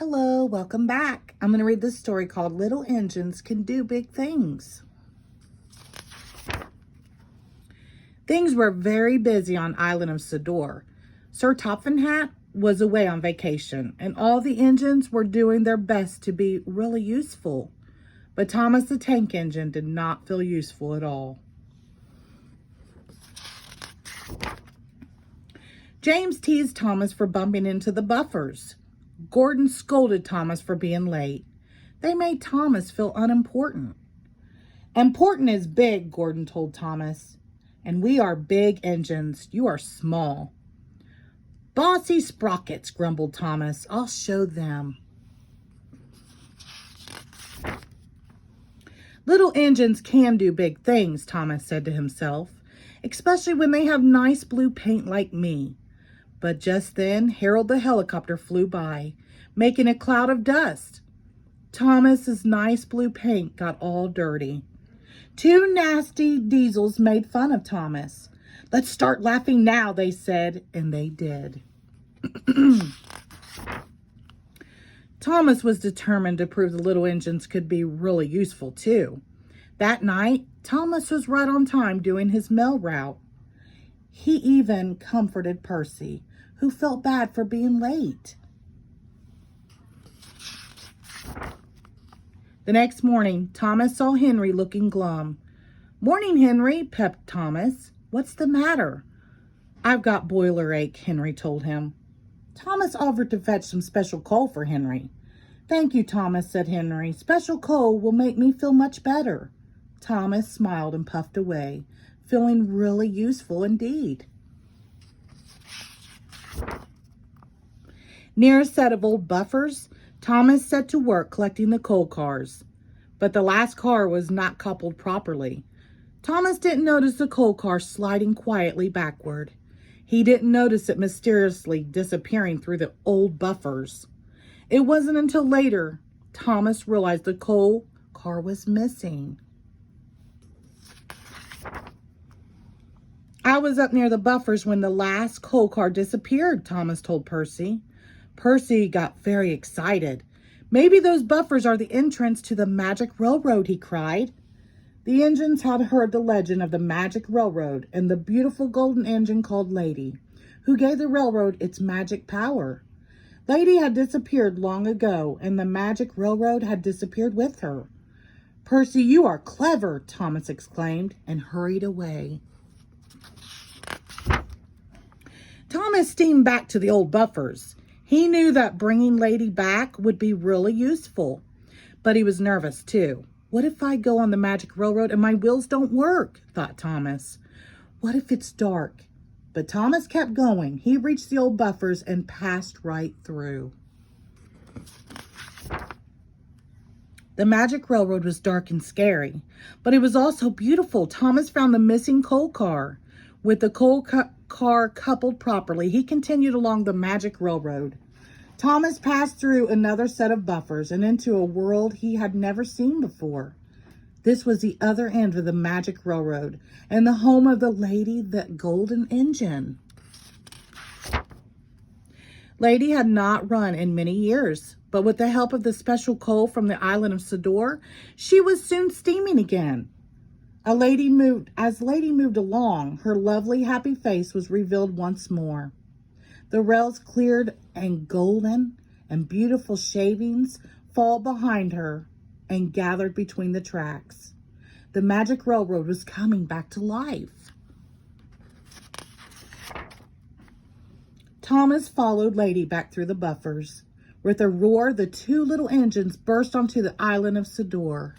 Hello, welcome back. I'm going to read this story called Little Engines Can Do Big Things. Things were very busy on Island of Sador. Sir Toppenhat was away on vacation, and all the engines were doing their best to be really useful. But Thomas the Tank Engine did not feel useful at all. James teased Thomas for bumping into the buffers. Gordon scolded Thomas for being late. They made Thomas feel unimportant. Important is big, Gordon told Thomas. And we are big engines. You are small. Bossy sprockets, grumbled Thomas. I'll show them. Little engines can do big things, Thomas said to himself, especially when they have nice blue paint like me. But just then, Harold the helicopter flew by, making a cloud of dust. Thomas's nice blue paint got all dirty. Two nasty diesels made fun of Thomas. Let's start laughing now, they said, and they did. Thomas was determined to prove the little engines could be really useful, too. That night, Thomas was right on time doing his mail route. He even comforted Percy, who felt bad for being late. The next morning, Thomas saw Henry looking glum. Morning, Henry, pepped Thomas. What's the matter? I've got boiler ache, Henry told him. Thomas offered to fetch some special coal for Henry. Thank you, Thomas, said Henry. Special coal will make me feel much better. Thomas smiled and puffed away, feeling really useful indeed. Near a set of old buffers, Thomas set to work collecting the coal cars. But the last car was not coupled properly. Thomas didn't notice the coal car sliding quietly backward. He didn't notice it mysteriously disappearing through the old buffers. It wasn't until later Thomas realized the coal car was missing. I was up near the buffers when the last coal car disappeared, Thomas told Percy. Percy got very excited. Maybe those buffers are the entrance to the magic railroad, he cried. The engines had heard the legend of the magic railroad and the beautiful golden engine called Lady, who gave the railroad its magic power. Lady had disappeared long ago, and the magic railroad had disappeared with her. Percy, you are clever, Thomas exclaimed, and hurried away. Thomas steamed back to the old buffers. He knew that bringing Lady back would be really useful, but he was nervous too. What if I go on the magic railroad and my wheels don't work, thought Thomas. What if it's dark? But Thomas kept going. He reached the old buffers and passed right through. The magic railroad was dark and scary, but it was also beautiful. Thomas found the missing coal car. With the coal car coupled properly, he continued along the magic railroad. Thomas passed through another set of buffers and into a world he had never seen before. This was the other end of the magic railroad and the home of the Lady, that golden engine. Lady had not run in many years, but with the help of the special coal from the island of Sador, she was soon steaming again. As Lady moved along, her lovely, happy face was revealed once more. The rails cleared and golden and beautiful shavings fall behind her and gathered between the tracks. The magic railroad was coming back to life. Thomas followed Lady back through the buffers. With a roar, the two little engines burst onto the island of Sador.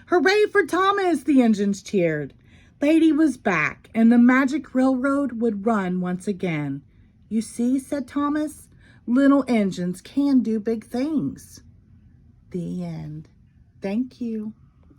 Hooray for Thomas, the engines cheered. Lady was back, and the magic railroad would run once again. You see, said Thomas, little engines can do big things. The end. Thank you.